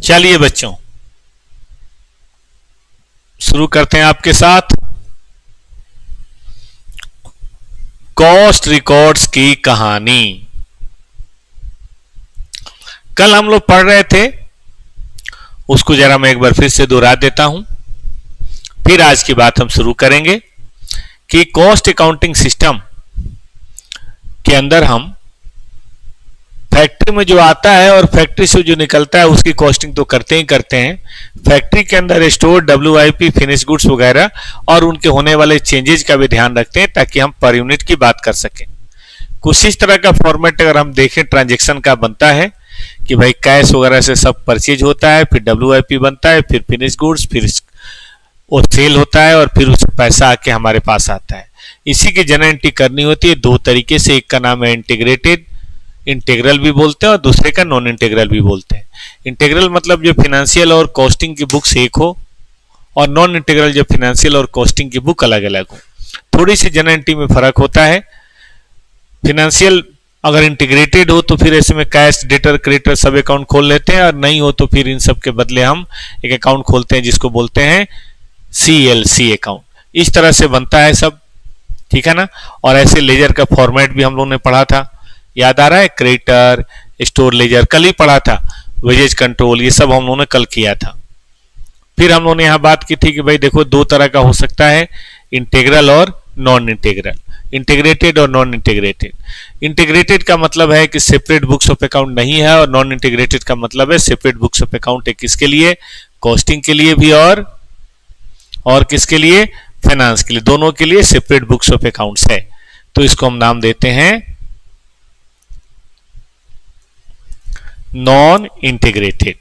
चलिए बच्चों, शुरू करते हैं आपके साथ कॉस्ट रिकॉर्ड्स की कहानी। कल हम लोग पढ़ रहे थे, उसको जरा मैं एक बार फिर से दोहरा देता हूं, फिर आज की बात हम शुरू करेंगे कि कॉस्ट अकाउंटिंग सिस्टम के अंदर हम फैक्ट्री में जो आता है और फैक्ट्री से जो निकलता है उसकी कॉस्टिंग तो करते ही करते हैं। फैक्ट्री के अंदर स्टोर, WIP, फिनिश गुड्स वगैरह और उनके होने वाले चेंजेज का भी ध्यान रखते हैं ताकि हम पर यूनिट की बात कर सकें। कुछ इस तरह का फॉर्मेट अगर हम देखें ट्रांजेक्शन का बनता है कि भाई कैश वगैरह से सब परचेज होता है, फिर WIP बनता है, फिर फिनिश गुड्स, फिर वो सेल होता है और फिर उसका पैसा आके हमारे पास आता है। इसी की जनरल एंट्री करनी होती है दो तरीके से। एक का नाम है इंटीग्रेटेड, इंटीग्रल भी बोलते हैं, और दूसरे का नॉन इंटीग्रल भी बोलते हैं। इंटीग्रल मतलब जो फिनेंशियल और कॉस्टिंग की बुक्स एक हो, और नॉन इंटीग्रल जो फिनेंशियल और कॉस्टिंग की बुक अलग अलग हो। थोड़ी सी जनरल एंट्री में फर्क होता है। फिनेंशियल अगर इंटीग्रेटेड हो तो फिर ऐसे में कैश, डेटर, क्रेडिटर सब अकाउंट खोल लेते हैं, और नहीं हो तो फिर इन सब के बदले हम एक अकाउंट खोलते हैं जिसको बोलते हैं CLC अकाउंट। इस तरह से बनता है सब, ठीक है ना। और ऐसे लेजर का फॉर्मेट भी हम लोगों ने पढ़ा था, याद आ रहा है? क्रेडिटर, स्टोर लेजर कल ही पढ़ा था, वेजेज कंट्रोल, ये सब हम लोगों ने कल किया था। फिर हम लोगों ने यहाँ बात की थी कि भाई देखो दो तरह का हो सकता है, इंटीग्रल और नॉन इंटीग्रल, इंटीग्रेटेड और नॉन इंटीग्रेटेड। इंटीग्रेटेड का मतलब है कि सेपरेट बुक्स ऑफ अकाउंट नहीं है, और नॉन इंटीग्रेटेड का मतलब है सेपरेट बुक्स ऑफ अकाउंट है। किसके लिए? कॉस्टिंग के लिए भी, और किसके लिए? फाइनेंस के लिए। दोनों के लिए सेपरेट बुक्स ऑफ अकाउंट्स है। तो इसको हम नाम देते हैं नॉन इंटीग्रेटेड।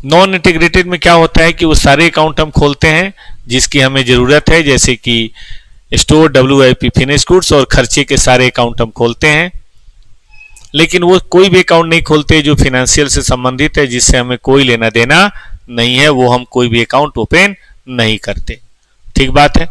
नॉन इंटीग्रेटेड में क्या होता है कि वो सारे अकाउंट हम खोलते हैं जिसकी हमें जरूरत है, जैसे कि स्टोर, WIP, फिनिश गुड्स और खर्चे के सारे अकाउंट हम खोलते हैं। लेकिन वो कोई भी अकाउंट नहीं खोलते जो फाइनेंशियल से संबंधित है, जिससे हमें कोई लेना देना नहीं है, वो हम कोई भी अकाउंट ओपन नहीं करते। ठीक बात है।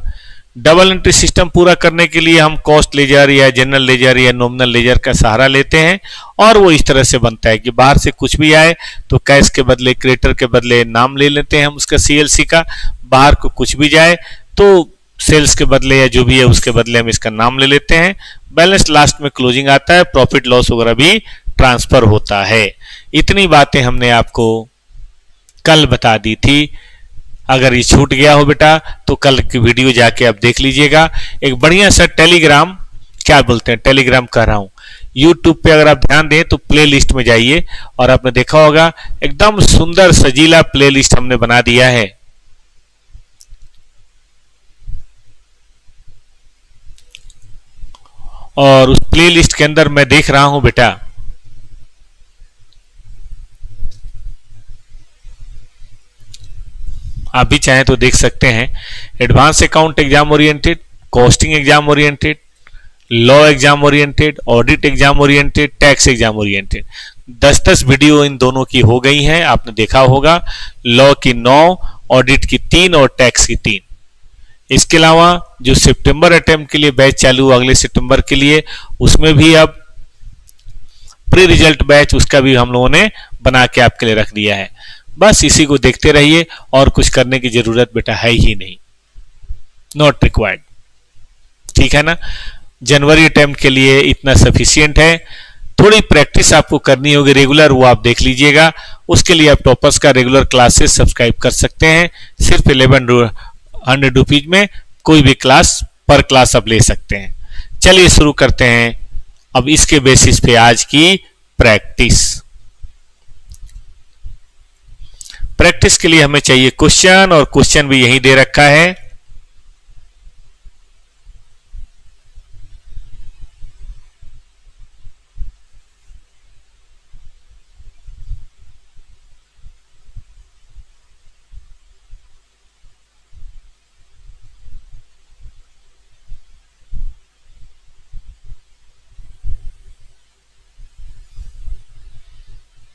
डबल एंट्री सिस्टम पूरा करने के लिए हम कॉस्ट लेजर या जनरल लेजर या नॉमिनल लेजर का सहारा लेते हैं, और वो इस तरह से बनता है कि बाहर से कुछ भी आए तो कैश के बदले, क्रेडिटर के बदले नाम ले लेते हैं हम उसका CLC का। बाहर को कुछ भी जाए तो सेल्स के बदले या जो भी है उसके बदले हम इसका नाम ले लेते हैं। बैलेंस लास्ट में क्लोजिंग आता है, प्रॉफिट लॉस वगैरह भी ट्रांसफर होता है। इतनी बातें हमने आपको कल बता दी थी। अगर ये छूट गया हो बेटा तो कल की वीडियो जाके आप देख लीजिएगा। एक बढ़िया सा टेलीग्राम, क्या बोलते हैं, टेलीग्राम कह रहा हूं, यूट्यूब पे अगर आप ध्यान दें तो प्ले लिस्ट में जाइए, और आपने देखा होगा एकदम सुंदर सजीला प्ले लिस्ट हमने बना दिया है। और उस प्ले लिस्ट के अंदर मैं देख रहा हूं बेटा, आप भी चाहें तो देख सकते हैं, advance account exam oriented, costing exam oriented, law exam oriented, audit exam oriented, tax exam oriented. 10-10 video इन दोनों की हो गई हैं, आपने देखा होगा। लॉ की 9, ऑडिट की 3 और टैक्स की 3। इसके अलावा जो सितंबर अटेम्प्ट के लिए बैच चालू अगले सितंबर के लिए, उसमें भी अब प्री रिजल्ट बैच, उसका भी हम लोगों ने बना के आपके लिए रख दिया है। बस इसी को देखते रहिए, और कुछ करने की जरूरत बेटा है ही नहीं, नॉट रिक्वायर्ड। ठीक है ना। जनवरी अटेम्प्ट के लिए इतना सफिशियंट है। थोड़ी प्रैक्टिस आपको करनी होगी रेगुलर, वो आप देख लीजिएगा। उसके लिए आप टॉपर्स का रेगुलर क्लासेस सब्सक्राइब कर सकते हैं। सिर्फ 1100 रुपीज में कोई भी क्लास पर क्लास आप ले सकते हैं। चलिए शुरू करते हैं अब इसके बेसिस पे आज की प्रैक्टिस। प्रैक्टिस के लिए हमें चाहिए क्वेश्चन, और क्वेश्चन भी यही दे रखा है।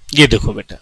ये देखो बेटा,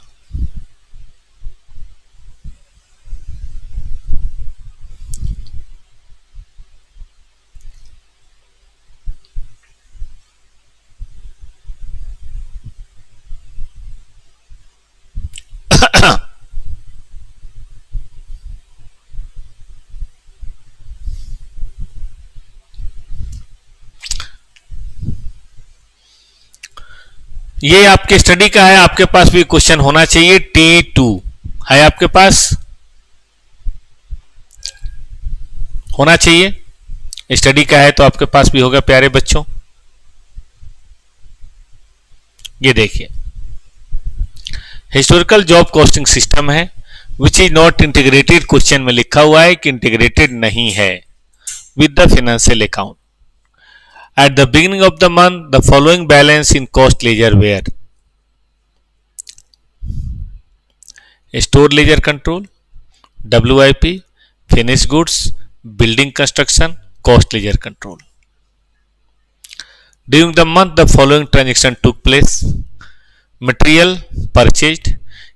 ये आपके स्टडी का है, आपके पास भी क्वेश्चन होना चाहिए। T2 है आपके पास, होना चाहिए। स्टडी का है तो आपके पास भी होगा प्यारे बच्चों। ये देखिए, हिस्टोरिकल जॉब कॉस्टिंग सिस्टम है which is not integrated. Question में लिखा हुआ है कि इंटीग्रेटेड नहीं है with the financial account. At the beginning of the month the following balance in cost ledger were: store ledger control, WIP, finish goods, building construction, cost ledger control. During the month, the following transaction took place: material purchased,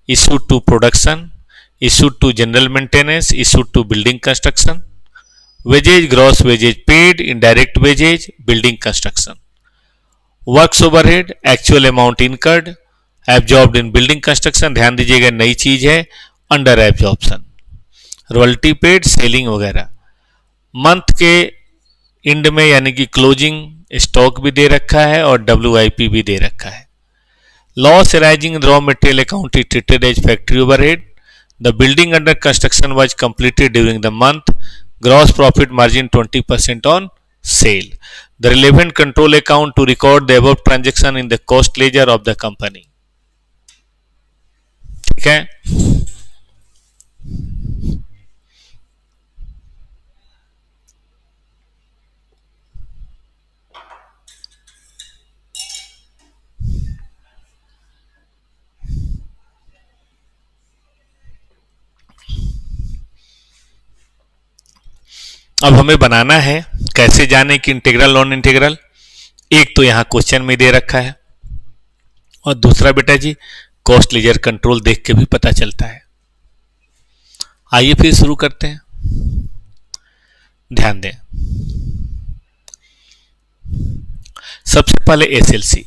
issued to production, issued to general maintenance, issued to building construction, wages, gross wages paid, indirect wages, building construction, works overhead, actual amount incurred, absorbed in building construction। ध्यान दीजिएगा, नई चीज है, under absorption, royalty paid, selling वगैरह। Month के end में यानी कि क्लोजिंग स्टॉक भी दे रखा है और WIP भी दे रखा है। Loss arising raw material account is treated as factory overhead. The building under construction was completed during the month. Gross profit margin 20% on sale. The relevant control account to record the above transaction in the cost ledger of the company. ठीक है, अब हमें बनाना है, कैसे जाने कि integral non integral. एक तो यहां क्वेश्चन में दे रखा है और दूसरा बेटा जी कॉस्ट लेजर कंट्रोल देख के भी पता चलता है। आइए फिर शुरू करते हैं। ध्यान दें, सबसे पहले SLC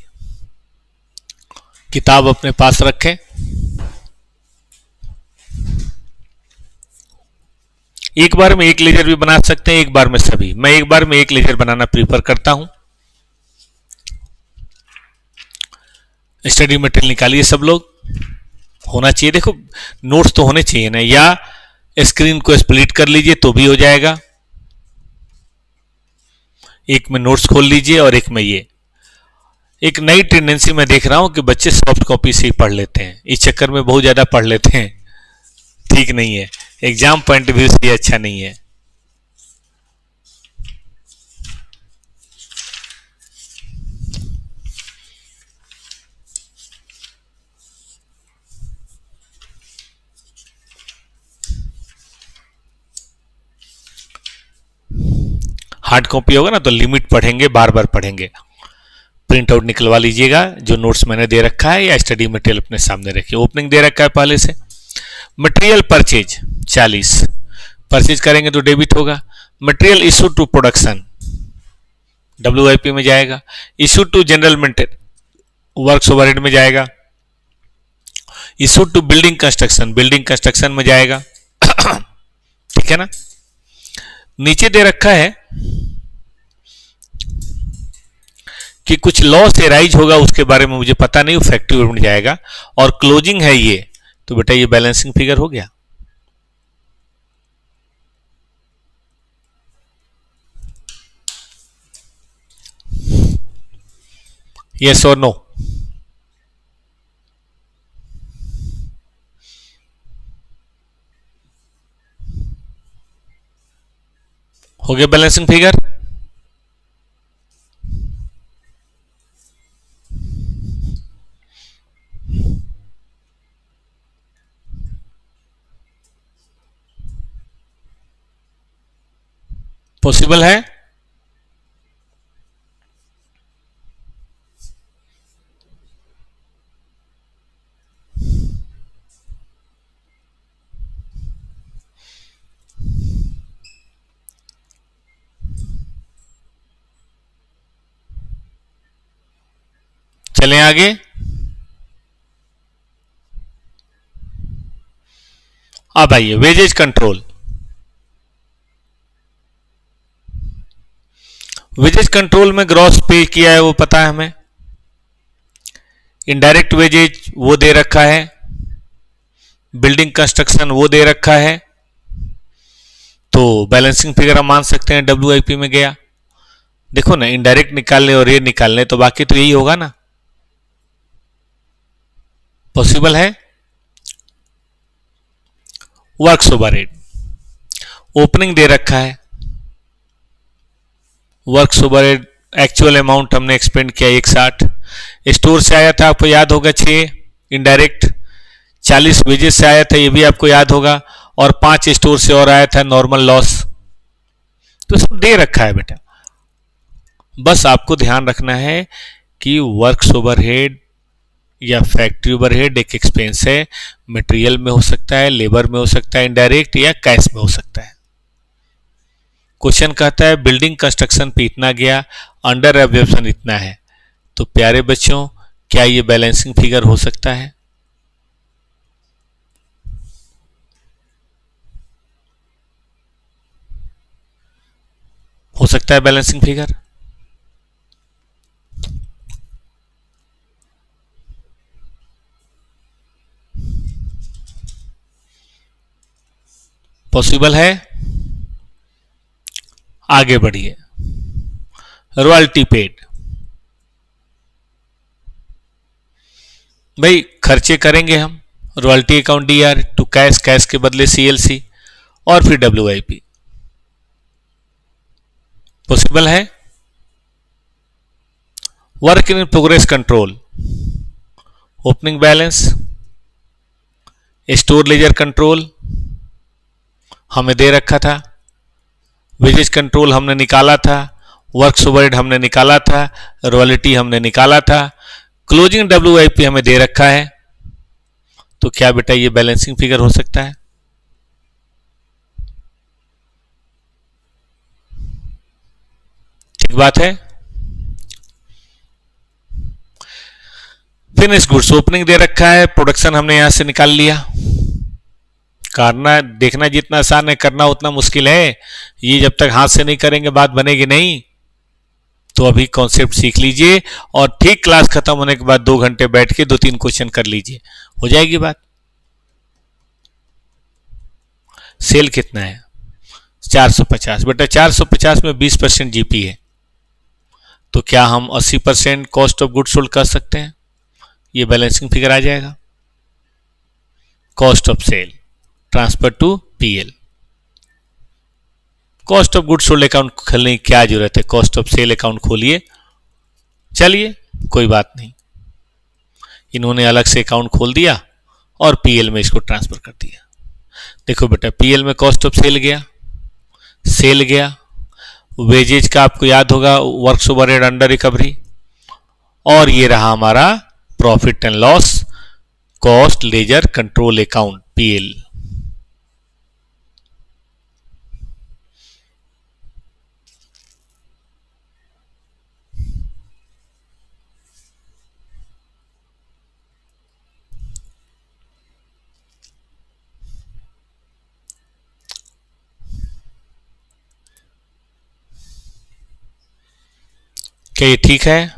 किताब अपने पास रखें। एक बार में एक लेजर भी बना सकते हैं, एक बार में सभी। मैं एक बार में एक लेजर बनाना प्रीफर करता हूं। स्टडी मटेरियल निकालिए सब लोग, होना चाहिए। देखो नोट्स तो होने चाहिए ना, या स्क्रीन को स्प्लिट कर लीजिए तो भी हो जाएगा। एक में नोट्स खोल लीजिए और एक में ये। एक नई टेंडेंसी मैं देख रहा हूं कि बच्चे सॉफ्ट कॉपी से ही पढ़ लेते हैं, इस चक्कर में बहुत ज्यादा पढ़ लेते हैं। ठीक नहीं है, एग्जाम पॉइंट ऑफ व्यू से अच्छा नहीं है। हार्ड कॉपी होगा ना तो लिमिट पढ़ेंगे, बार बार पढ़ेंगे। प्रिंट आउट निकलवा लीजिएगा जो नोट्स मैंने दे रखा है, या स्टडी मटेरियल अपने सामने रखिए। ओपनिंग दे रखा है पहले से। मटेरियल परचेज 40 परचेज करेंगे तो डेबिट होगा। Material issue to production WIP में जाएगा। Issue to general maintain works overhead में जाएगा। इशू टू बिल्डिंग कंस्ट्रक्शन में जाएगा। ठीक है ना। नीचे दे रखा है कि कुछ लॉस एराइज होगा, उसके बारे में मुझे पता नहीं, वो फैक्ट्री में जाएगा। और क्लोजिंग है ये, तो बेटा ये बैलेंसिंग फिगर हो गया। यस और नो? हो गया बैलेंसिंग फिगर। पॉसिबल है? चलें आगे। अब आइए वेजेज कंट्रोल। वेजेज कंट्रोल में ग्रॉस पे किया है वो पता है हमें, इनडायरेक्ट वेजेज वो दे रखा है, बिल्डिंग कंस्ट्रक्शन वो दे रखा है, तो बैलेंसिंग फिगर हम मान सकते हैं WIP में गया। देखो ना, इनडायरेक्ट निकालने और ये निकालने तो बाकी तो यही होगा ना, पॉसिबल है। वर्क्स ओवरहेड, ओपनिंग दे रखा है, वर्क्स ओवरहेड एक्चुअल अमाउंट हमने एक्सपेंड किया 160, स्टोर से आया था आपको याद होगा 6, इनडायरेक्ट 40 वेजेस से आया था ये भी आपको याद होगा, और 5 स्टोर से और आया था नॉर्मल लॉस। तो सब दे रखा है बेटा, बस आपको ध्यान रखना है कि वर्क्स ओवरहेड या फैक्ट्री ओवरहेड एक एक्सपेंस है, मटेरियल में हो सकता है, लेबर में हो सकता है, इनडायरेक्ट या कैश में हो सकता है। क्वेश्चन कहता है बिल्डिंग कंस्ट्रक्शन पे इतना गया, अंडर एब्जॉर्प्शन इतना है, तो प्यारे बच्चों क्या ये बैलेंसिंग फिगर हो सकता है? हो सकता है बैलेंसिंग फिगर? पॉसिबल है? आगे बढ़िए। रॉयल्टी पेड, भाई खर्चे करेंगे हम, royalty account DR to cash, cash के बदले CLC और फिर WIP। पॉसिबल है? Work in progress control, opening balance, store ledger control हमें दे रखा था, वेजेज कंट्रोल हमने निकाला था, वर्क्स ओवरहेड हमने निकाला था, रॉयल्टी हमने निकाला था, क्लोजिंग WIP हमें दे रखा है, तो क्या बेटा ये बैलेंसिंग फिगर हो सकता है? ठीक बात है। फिनिश गुड्स, ओपनिंग दे रखा है, प्रोडक्शन हमने यहां से निकाल लिया। करना देखना जितना आसान है, करना उतना मुश्किल है, ये जब तक हाथ से नहीं करेंगे बात बनेगी नहीं। तो अभी कॉन्सेप्ट सीख लीजिए और ठीक क्लास खत्म होने के बाद 2 घंटे बैठ के 2-3 क्वेश्चन कर लीजिए, हो जाएगी बात। सेल कितना है? 450। बेटा 450 में 20% GP है, तो क्या हम 80% कॉस्ट ऑफ गुड सोल्ड कर सकते हैं? ये बैलेंसिंग फिगर आ जाएगा। Cost of sale transfer to PL, cost of good sold account खोलने की क्या जरूरत है, कॉस्ट ऑफ सेल अकाउंट खोलिए। चलिए कोई बात नहीं, इन्होंने अलग से अकाउंट खोल दिया और PL में इसको ट्रांसफर कर दिया। देखो बेटा PL में कॉस्ट ऑफ सेल गया, सेल गया, वेजेज का आपको याद होगा वर्क्स ओवरहेड अंडर रिकवरी, और ये रहा हमारा profit and loss cost ledger control account PL। क्या ये ठीक है?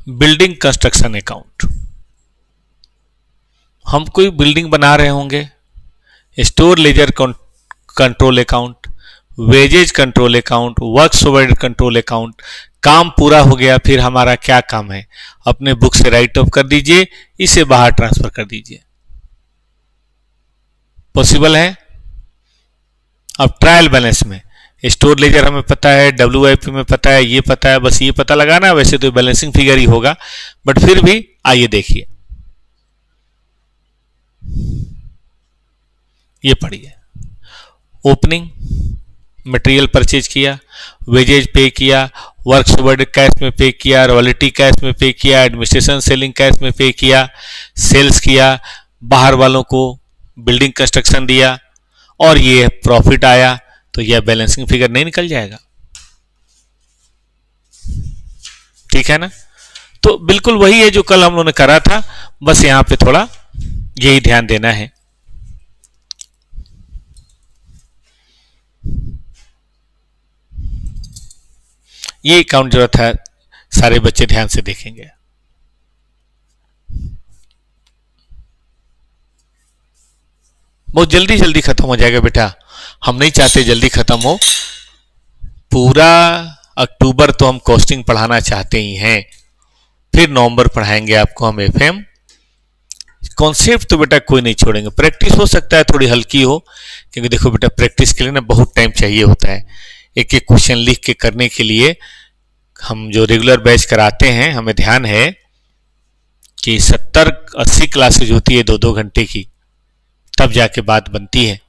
बिल्डिंग कंस्ट्रक्शन अकाउंट, हम कोई बिल्डिंग बना रहे होंगे, store ledger control account, wages control account, works overhead control account. काम पूरा हो गया, फिर हमारा क्या काम है? अपने बुक से राइट ऑफ कर दीजिए, इसे बाहर ट्रांसफर कर दीजिए। पॉसिबल है? अब ट्रायल बैलेंस में स्टोर लेजर हमें पता है, WIP में पता है, ये पता है, बस ये पता लगाना है। वैसे तो बैलेंसिंग फिगर ही होगा, बट फिर भी आइए देखिए, ये पढ़िए। ओपनिंग मटेरियल परचेज किया, वेजेज पे किया, वर्क्स ओवरहेड कैश में पे किया, रॉयल्टी कैश में पे किया, एडमिनिस्ट्रेशन सेलिंग कैश में पे किया, सेल्स किया, बाहर वालों को बिल्डिंग कंस्ट्रक्शन दिया, और ये प्रॉफिट आया, तो यह बैलेंसिंग फिगर नहीं निकल जाएगा? ठीक है ना? तो बिल्कुल वही है जो कल हम लोगों ने करा था, बस यहां पे थोड़ा यही ध्यान देना है। ये अकाउंट जो था सारे बच्चे ध्यान से देखेंगे। बहुत जल्दी जल्दी खत्म हो जाएगा बेटा, हम नहीं चाहते जल्दी खत्म हो। पूरा अक्टूबर तो हम कॉस्टिंग पढ़ाना चाहते ही हैं, फिर नवंबर पढ़ाएंगे आपको हम एफएम। कॉन्सेप्ट तो बेटा कोई नहीं छोड़ेंगे। प्रैक्टिस हो सकता है थोड़ी हल्की हो, क्योंकि देखो बेटा प्रैक्टिस के लिए ना बहुत टाइम चाहिए होता है। एक एक क्वेश्चन लिख के करने के लिए हम जो रेगुलर बैच कराते हैं, हमें ध्यान है कि 70-80 क्लासेज होती है 2-2 घंटे की, तब जाके बात बनती है।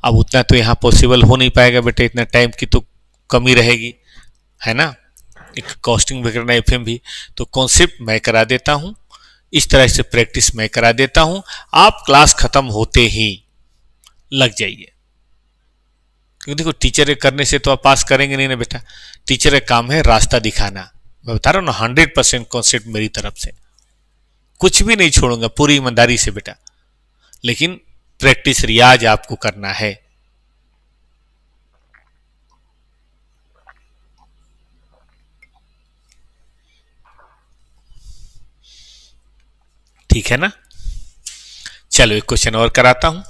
अब उतना तो यहाँ पॉसिबल हो नहीं पाएगा बेटा, इतना टाइम की तो कमी रहेगी, है ना। एक कॉस्टिंग भी करना, एफएम भी, तो कॉन्सेप्ट मैं करा देता हूँ, इस तरह से प्रैक्टिस मैं करा देता हूँ। आप क्लास खत्म होते ही लग जाइए, क्योंकि देखो टीचर के करने से तो आप पास करेंगे नहीं ना बेटा। टीचर का काम है रास्ता दिखाना। मैं बता रहा हूँ ना, 100% कॉन्सेप्ट मेरी तरफ से, कुछ भी नहीं छोड़ूंगा, पूरी ईमानदारी से बेटा। लेकिन प्रैक्टिस रियाज आपको करना है। ठीक है ना। चलो एक क्वेश्चन और कराता हूं।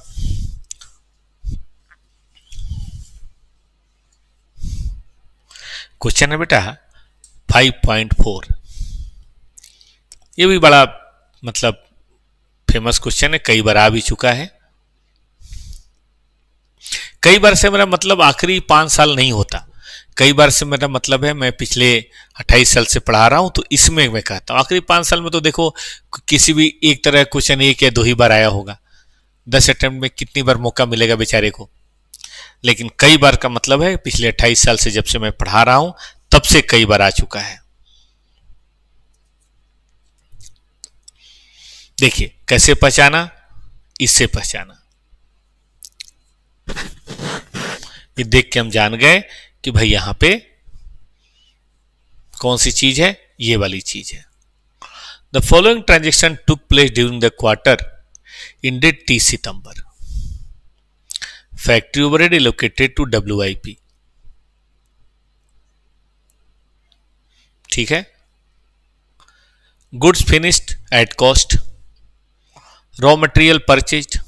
क्वेश्चन है बेटा 5.4। ये भी बड़ा मतलब फेमस क्वेश्चन है, कई बार आ भी चुका है। कई बार से मेरा मतलब आखिरी 5 साल नहीं होता, कई बार से मेरा मतलब है मैं पिछले 28 साल से पढ़ा रहा हूं, तो इसमें मैं कहता हूं आखिरी 5 साल में तो देखो किसी भी एक तरह क्वेश्चन 1 या 2 ही बार आया होगा। 10 अटेम्प्ट में कितनी बार मौका मिलेगा बेचारे को। लेकिन कई बार का मतलब है पिछले 28 साल से, जब से मैं पढ़ा रहा हूं तब से कई बार आ चुका है। देखिए कैसे पहचाना, इससे पहचाना। ये देख के हम जान गए कि भाई यहां पे कौन सी चीज है, ये वाली चीज है। The following transaction took place during the quarter in date 30 सितंबर। Factory overhead allocated to WIP। ठीक है। Goods finished at cost, raw material purchased,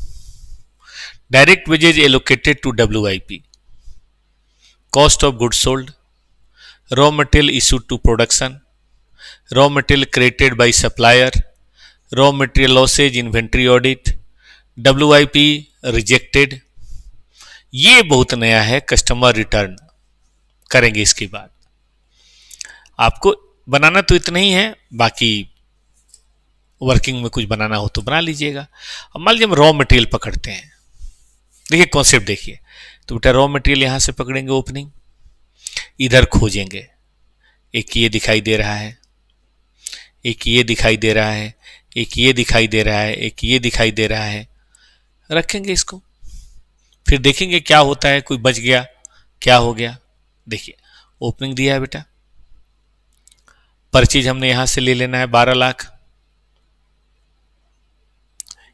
direct wages allocated to WIP, cost of goods sold, raw material issued to production, raw material created by supplier, raw material losses, inventory audit, WIP rejected। ये बहुत नया है, customer return करेंगे इसके बाद। आपको बनाना तो इतना ही है, बाकी वर्किंग में कुछ बनाना हो तो बना लीजिएगा। अब मान लीजिए हम रॉ मटेरियल पकड़ते हैं। देखिए कॉन्सेप्ट देखिए, तो बेटा रॉ मटेरियल यहां से पकड़ेंगे, ओपनिंग इधर खोजेंगे, एक ये दिखाई दे रहा है, एक ये दिखाई दे रहा है, एक ये दिखाई दे रहा है, एक ये दिखाई दे रहा है, रखेंगे इसको, फिर देखेंगे क्या होता है, कोई बच गया, क्या हो गया। देखिए ओपनिंग दिया है बेटा, परचेज हमने यहां से ले लेना है 12 lakh,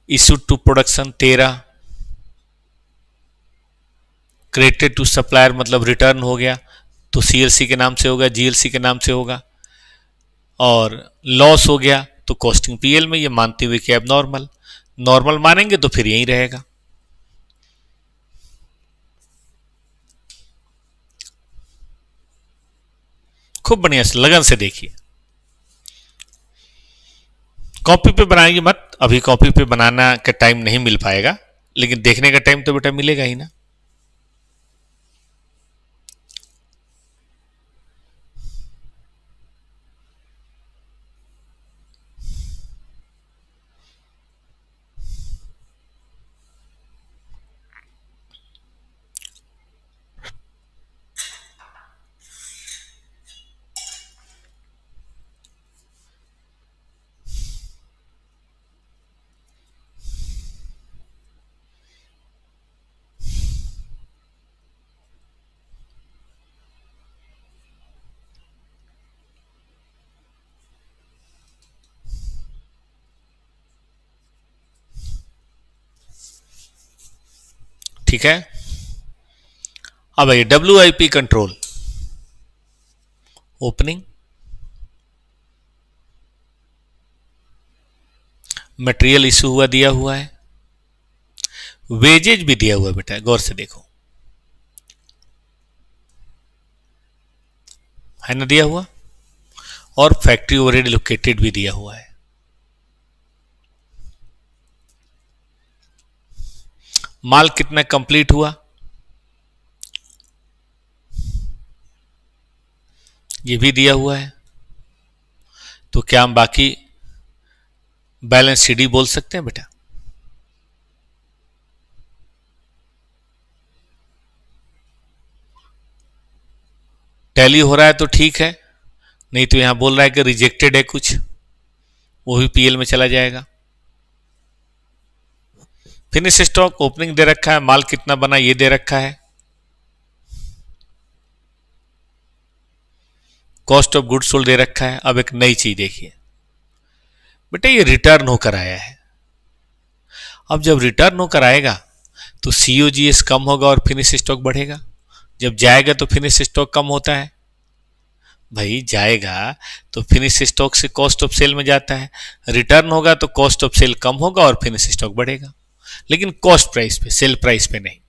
issued to production 13, credited to supplier मतलब रिटर्न हो गया, तो CLC के नाम से होगा, GLC के नाम से होगा, और लॉस हो गया तो कॉस्टिंग PL में, ये मानते हुए कि अब नॉर्मल, नॉर्मल मानेंगे तो फिर यही रहेगा। खूब बढ़िया से लगन से देखिए, कॉपी पे बनाएंगे मत, अभी कॉपी पे बनाना का टाइम नहीं मिल पाएगा, लेकिन देखने का टाइम तो बेटा मिलेगा ही ना। ठीक है। अब ये WIP control opening, material issue हुआ दिया हुआ है, वेजेज भी दिया हुआ है बेटा, गौर से देखो, है ना दिया हुआ, और फैक्ट्री ओवरहेड लोकेटेड भी दिया हुआ है। माल कितना कंप्लीट हुआ ये भी दिया हुआ है। तो क्या हम बाकी बैलेंस शीट बोल सकते हैं बेटा? टैली हो रहा है तो ठीक है, नहीं तो यहां बोल रहा है कि रिजेक्टेड है कुछ, वो भी पीएल में चला जाएगा। फिनिश स्टॉक ओपनिंग दे रखा है, माल कितना बना ये दे रखा है, कॉस्ट ऑफ गुड्स सोल्ड दे रखा है। अब एक नई चीज देखिए बेटा, ये रिटर्न होकर आया है। अब जब रिटर्न होकर आएगा तो सीओजीएस कम होगा और फिनिश स्टॉक बढ़ेगा। जब जाएगा तो फिनिश स्टॉक कम होता है, भाई जाएगा तो फिनिश स्टॉक से कॉस्ट ऑफ सेल में जाता है, रिटर्न होगा तो कॉस्ट ऑफ सेल कम होगा और फिनिश स्टॉक बढ़ेगा, लेकिन कॉस्ट प्राइस पे, सेल प्राइस पे नहीं।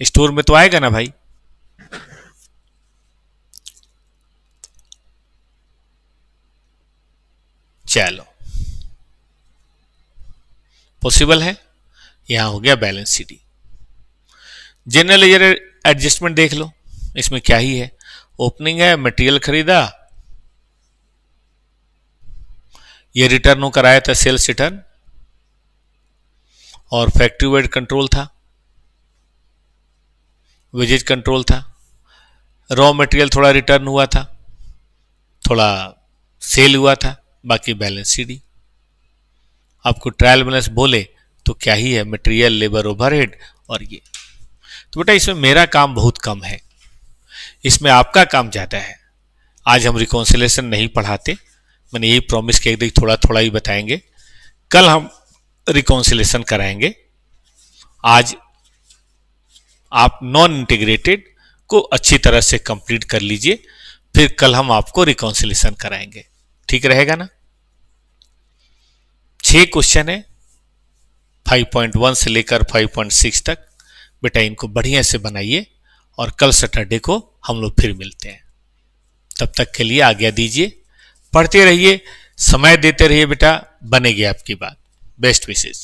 स्टोर में तो आएगा ना भाई। चलो पॉसिबल है। यहां हो गया balance sheet. General ledger adjustment देख लो, इसमें क्या ही है, ओपनिंग है, मटेरियल खरीदा, ये रिटर्न होकर आया था सेल्स रिटर्न, और फैक्ट्री ओवरहेड कंट्रोल था, वेजेज कंट्रोल था, रॉ मटेरियल थोड़ा रिटर्न हुआ था, थोड़ा सेल हुआ था, बाकी बैलेंस शीट। आपको ट्रायल बैलेंस बोले तो क्या ही है, मटेरियल, लेबर, ओवरहेड और ये। तो बेटा इसमें मेरा काम बहुत कम है, इसमें आपका काम ज्यादा है। आज हम रिकॉन्सिलेशन नहीं पढ़ाते, मैंने यही प्रॉमिस किया कि थोड़ा थोड़ा ही बताएंगे, कल हम रिकॉन्सिलेशन कराएंगे। आज आप नॉन इंटीग्रेटेड को अच्छी तरह से कंप्लीट कर लीजिए, फिर कल हम आपको रिकॉन्सिलेशन कराएंगे, ठीक रहेगा ना? 6 क्वेश्चन है 5.1 से लेकर 5.6 तक, बेटा इनको बढ़िया से बनाइए और कल सैटरडे को हम लोग फिर मिलते हैं। तब तक के लिए आज्ञा दीजिए, पढ़ते रहिए, समय देते रहिए बेटा, बनेगी आपकी बात। बेस्ट विशेष।